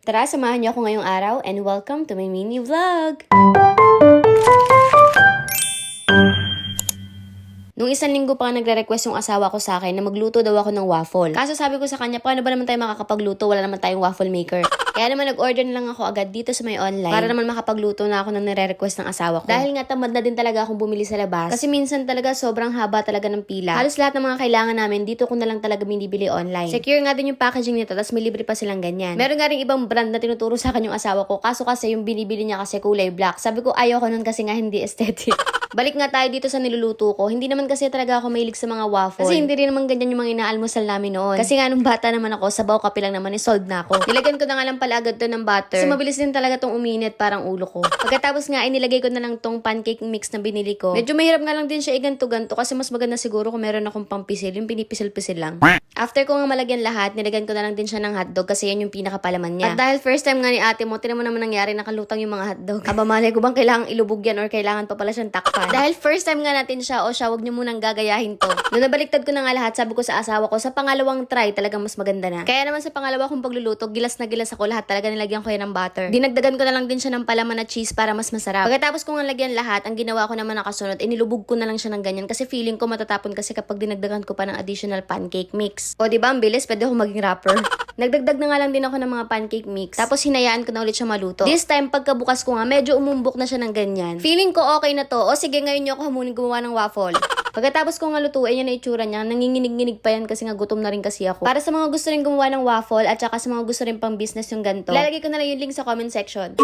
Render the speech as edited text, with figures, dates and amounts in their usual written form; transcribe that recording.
Tara, samahan niyo ako ngayong araw and welcome to my mini vlog! Nung isang linggo pa nga nagre-request yung asawa ko sa akin na magluto daw ako ng waffle. Kaso sabi ko sa kanya, paano ba naman tayo makakapagluto? Wala naman tayong waffle maker. Kaya naman nag-order na lang ako agad dito sa may online para naman makapagluto na ako ng nire-request ng asawa ko. Dahil nga tamad na din talaga akong bumili sa labas. Kasi minsan talaga sobrang haba talaga ng pila. Halos lahat ng mga kailangan namin dito ko na lang talaga binibili online. Secure nga din yung packaging nito, tapos may libre pa silang ganyan. Meron nga rin ibang brand na tinuturo sa akin yung asawa ko. Kaso kasi yung binibili niya kasi kulay black. Sabi ko ayaw ko nun kasi nga hindi aesthetic. Balik nga tayo dito sa niluluto ko. Hindi naman kasi talaga ako mahilig sa mga waffle. Kasi hindi rin naman ganyan yung mga inaalmusal namin noon. Kasi nga nung bata naman ako, sabaw kape lang naman, solved na ako. Nilagyan ko na nga lang pala agad to ng butter. Kasi mabilis din talaga tong uminit, parang ulo ko. Pagkatapos nga, inilagay ko na lang tong pancake mix na binili ko. Medyo mahirap nga lang din siya iganto-ganto kasi mas maganda siguro kung meron akong pampisil, yung pinipisil-pisil lang. After ko nga malagyan lahat, nilagyan ko na lang din siya ng hotdog kasi yan yung pinakapalaman niya. At dahil first time nga ni ate mo, tinan mo naman nangyari, nakalutang yung mga hotdog. Aba, malay ko bang kailangang ilubog yan or kailangan pa pala siyang takpan. Dahil first time nga natin siya, o siya, wag niyo munang gagayahin to. Nung nabaliktad ko na nga lahat, sabi ko sa asawa ko, sa pangalawang try, talagang mas maganda na. Kaya naman sa pangalawa kong pagluluto, gilas na gilas ako lahat, talaga nilagyan ko yan ng butter. Dinagdagan ko na lang din siya ng palaman na cheese para mas masarap. Pagkatapos ko nga lagyan lahat, ang ginawa ko naman nakasunod, inilubog ko na lang siya ng ganyan kasi feeling ko matatapon kasi kapag dinagdagan ko pa ng additional pancake mix. O diba, ang bilis, pwede ako maging rapper. Nagdagdag na nga lang din ako ng mga pancake mix. Tapos hinayaan ko na ulit siya maluto. This time, pagkabukas ko nga, medyo umumbok na siya ng ganyan. Feeling ko okay na to. O sige, ngayon niyo ako hamunin gumawa ng waffle. Pagkatapos ko nga lutuin, yan na itsura niya. Nanginginig-nginig pa yan kasi nga gutom na rin kasi ako. Para sa mga gusto rin gumawa ng waffle at saka sa mga gusto rin pang business yung ganito, lalagay ko na lang yung link sa comment section.